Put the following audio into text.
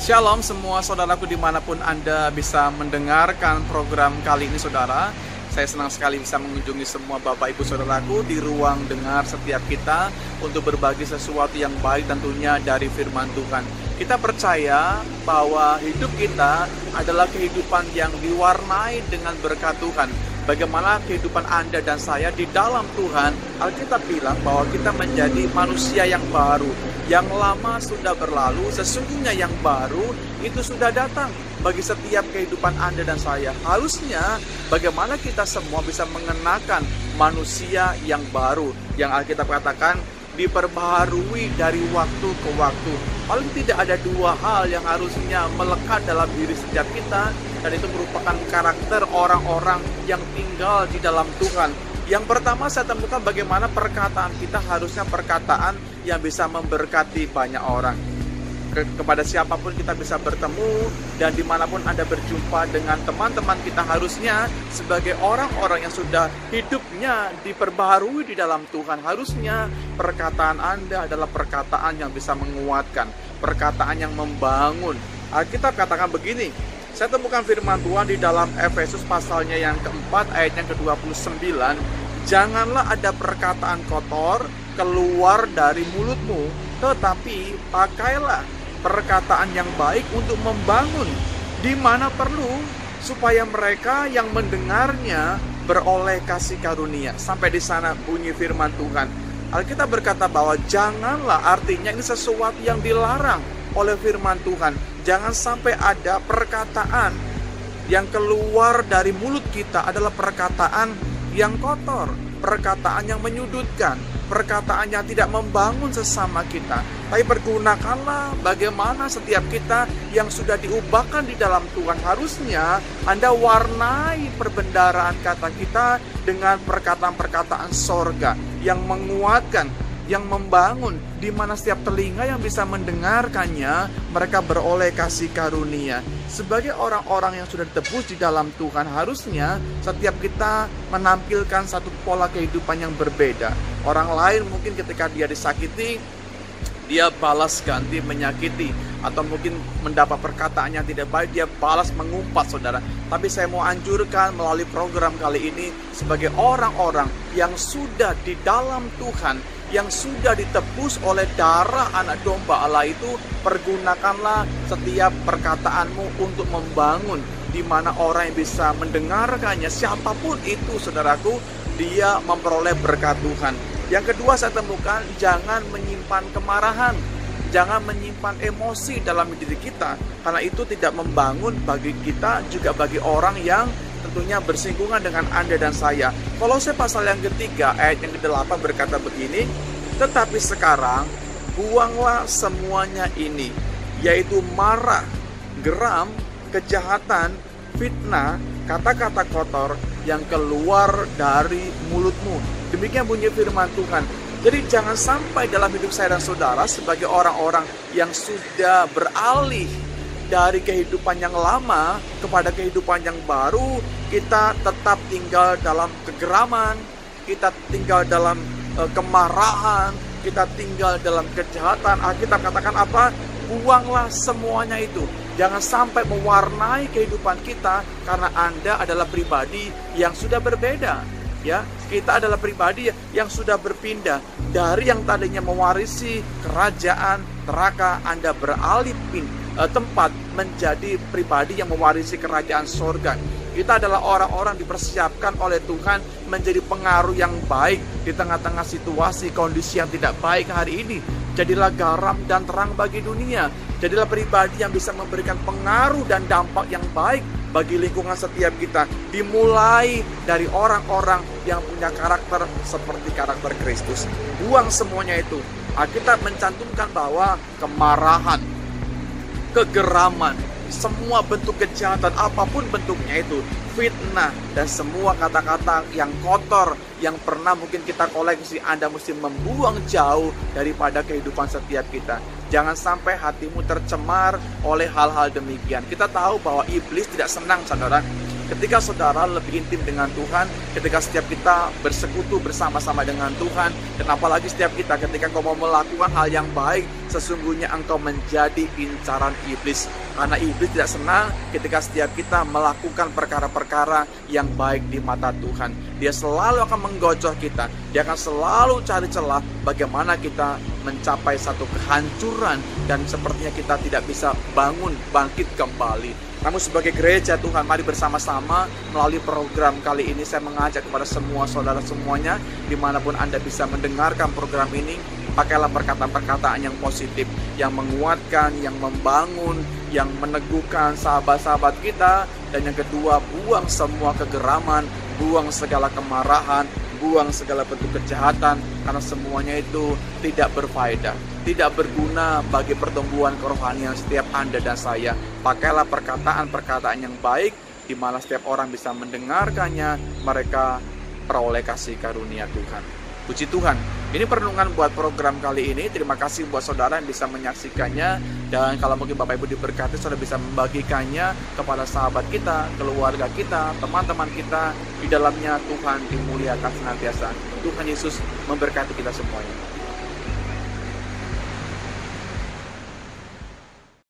Shalom semua saudaraku dimanapun Anda bisa mendengarkan program kali ini saudara. Saya senang sekali bisa mengunjungi semua Bapak Ibu Saudaraku di ruang dengar setiap kita untuk berbagi sesuatu yang baik tentunya dari firman Tuhan. Kita percaya bahwa hidup kita adalah kehidupan yang diwarnai dengan berkat Tuhan. Bagaimana kehidupan Anda dan saya di dalam Tuhan, Alkitab bilang bahwa kita menjadi manusia yang baru. Yang lama sudah berlalu, sesungguhnya yang baru itu sudah datang. Bagi setiap kehidupan Anda dan saya, harusnya bagaimana kita semua bisa mengenakan manusia yang baru. Yang Alkitab katakan, diperbaharui dari waktu ke waktu. Paling tidak ada dua hal yang harusnya melekat dalam diri setiap kita, dan itu merupakan karakter orang-orang yang tinggal di dalam Tuhan. Yang pertama saya temukan bagaimana perkataan kita harusnya perkataan yang bisa memberkati banyak orang. Kepada siapapun kita bisa bertemu, dan dimanapun Anda berjumpa dengan teman-teman kita, harusnya sebagai orang-orang yang sudah hidupnya diperbaharui di dalam Tuhan, harusnya perkataan Anda adalah perkataan yang bisa menguatkan, perkataan yang membangun. Alkitab katakan begini, saya temukan firman Tuhan di dalam Efesus pasalnya yang keempat ayat yang ke-29, janganlah ada perkataan kotor keluar dari mulutmu, tetapi pakailah perkataan yang baik untuk membangun di mana perlu, supaya mereka yang mendengarnya beroleh kasih karunia. Sampai di sana bunyi firman Tuhan. Alkitab berkata bahwa janganlah, artinya ini sesuatu yang dilarang oleh firman Tuhan. Jangan sampai ada perkataan yang keluar dari mulut kita adalah perkataan yang kotor, perkataan yang menyudutkan, perkataan yang tidak membangun sesama kita. Tapi pergunakanlah bagaimana setiap kita yang sudah diubahkan di dalam Tuhan. Harusnya Anda warnai perbendaharaan kata kita dengan perkataan-perkataan sorga yang menguatkan, yang membangun, di mana setiap telinga yang bisa mendengarkannya, mereka beroleh kasih karunia. Sebagai orang-orang yang sudah ditebus di dalam Tuhan, harusnya setiap kita menampilkan satu pola kehidupan yang berbeda. Orang lain mungkin ketika dia disakiti, dia balas ganti menyakiti, atau mungkin mendapat perkataan yang tidak baik, dia balas mengumpat, saudara. Tapi saya mau anjurkan melalui program kali ini, sebagai orang-orang yang sudah di dalam Tuhan, yang sudah ditebus oleh darah anak domba Allah itu, pergunakanlah setiap perkataanmu untuk membangun, di mana orang yang bisa mendengarkannya, siapapun itu saudaraku, dia memperoleh berkat Tuhan. Yang kedua saya temukan, jangan menyimpan kemarahan, jangan menyimpan emosi dalam diri kita, karena itu tidak membangun bagi kita, juga bagi orang yang tentunya bersinggungan dengan Anda dan saya. Kolose pasal yang ketiga ayat yang ke-8 berkata begini, tetapi sekarang buanglah semuanya ini, yaitu marah, geram, kejahatan, fitnah, kata-kata kotor yang keluar dari mulutmu. Demikian bunyi firman Tuhan. Jadi jangan sampai dalam hidup saya dan saudara sebagai orang-orang yang sudah beralih dari kehidupan yang lama kepada kehidupan yang baru, kita tetap tinggal dalam kegeraman, kita tinggal dalam kemarahan, kita tinggal dalam kejahatan. Alkitab katakan apa? Buanglah semuanya itu. Jangan sampai mewarnai kehidupan kita, karena Anda adalah pribadi yang sudah berbeda. Ya, kita adalah pribadi yang sudah berpindah dari yang tadinya mewarisi kerajaan neraka, Anda beralih tempat menjadi pribadi yang mewarisi kerajaan sorga. Kita adalah orang-orang dipersiapkan oleh Tuhan menjadi pengaruh yang baik di tengah-tengah situasi kondisi yang tidak baik hari ini. Jadilah garam dan terang bagi dunia. Jadilah pribadi yang bisa memberikan pengaruh dan dampak yang baik bagi lingkungan setiap kita. Dimulai dari orang-orang yang punya karakter seperti karakter Kristus. Buang semuanya itu. Alkitab mencantumkan bahwa kemarahan, kegeraman, semua bentuk kejahatan apapun bentuknya itu, fitnah, dan semua kata-kata yang kotor yang pernah mungkin kita koleksi, Anda mesti membuang jauh daripada kehidupan setiap kita. Jangan sampai hatimu tercemar oleh hal-hal demikian. Kita tahu bahwa iblis tidak senang, saudara. Ketika saudara lebih intim dengan Tuhan, ketika setiap kita bersekutu bersama-sama dengan Tuhan, dan apalagi setiap kita ketika engkau mau melakukan hal yang baik, sesungguhnya engkau menjadi incaran iblis. Karena iblis tidak senang ketika setiap kita melakukan perkara-perkara yang baik di mata Tuhan. Dia selalu akan menggocor kita. Dia akan selalu cari celah bagaimana kita mencapai satu kehancuran dan sepertinya kita tidak bisa bangkit kembali. Namun sebagai gereja Tuhan, mari bersama-sama melalui program kali ini saya mengajak kepada semua saudara semuanya, dimanapun Anda bisa mendengarkan program ini, pakailah perkataan-perkataan yang positif, yang menguatkan, yang membangun, yang meneguhkan sahabat-sahabat kita. Dan yang kedua, buang semua kegeraman, buang segala kemarahan, buang segala bentuk kejahatan, karena semuanya itu tidak berfaedah, tidak berguna bagi pertumbuhan kerohanian setiap Anda dan saya. Pakailah perkataan-perkataan yang baik, di mana setiap orang bisa mendengarkannya, mereka peroleh kasih karunia Tuhan. Puji Tuhan. Ini perenungan buat program kali ini. Terima kasih buat saudara yang bisa menyaksikannya. Dan kalau mungkin Bapak Ibu diberkati, saudara bisa membagikannya kepada sahabat kita, keluarga kita, teman-teman kita. Di dalamnya Tuhan dimuliakan senantiasa. Tuhan Yesus memberkati kita semuanya.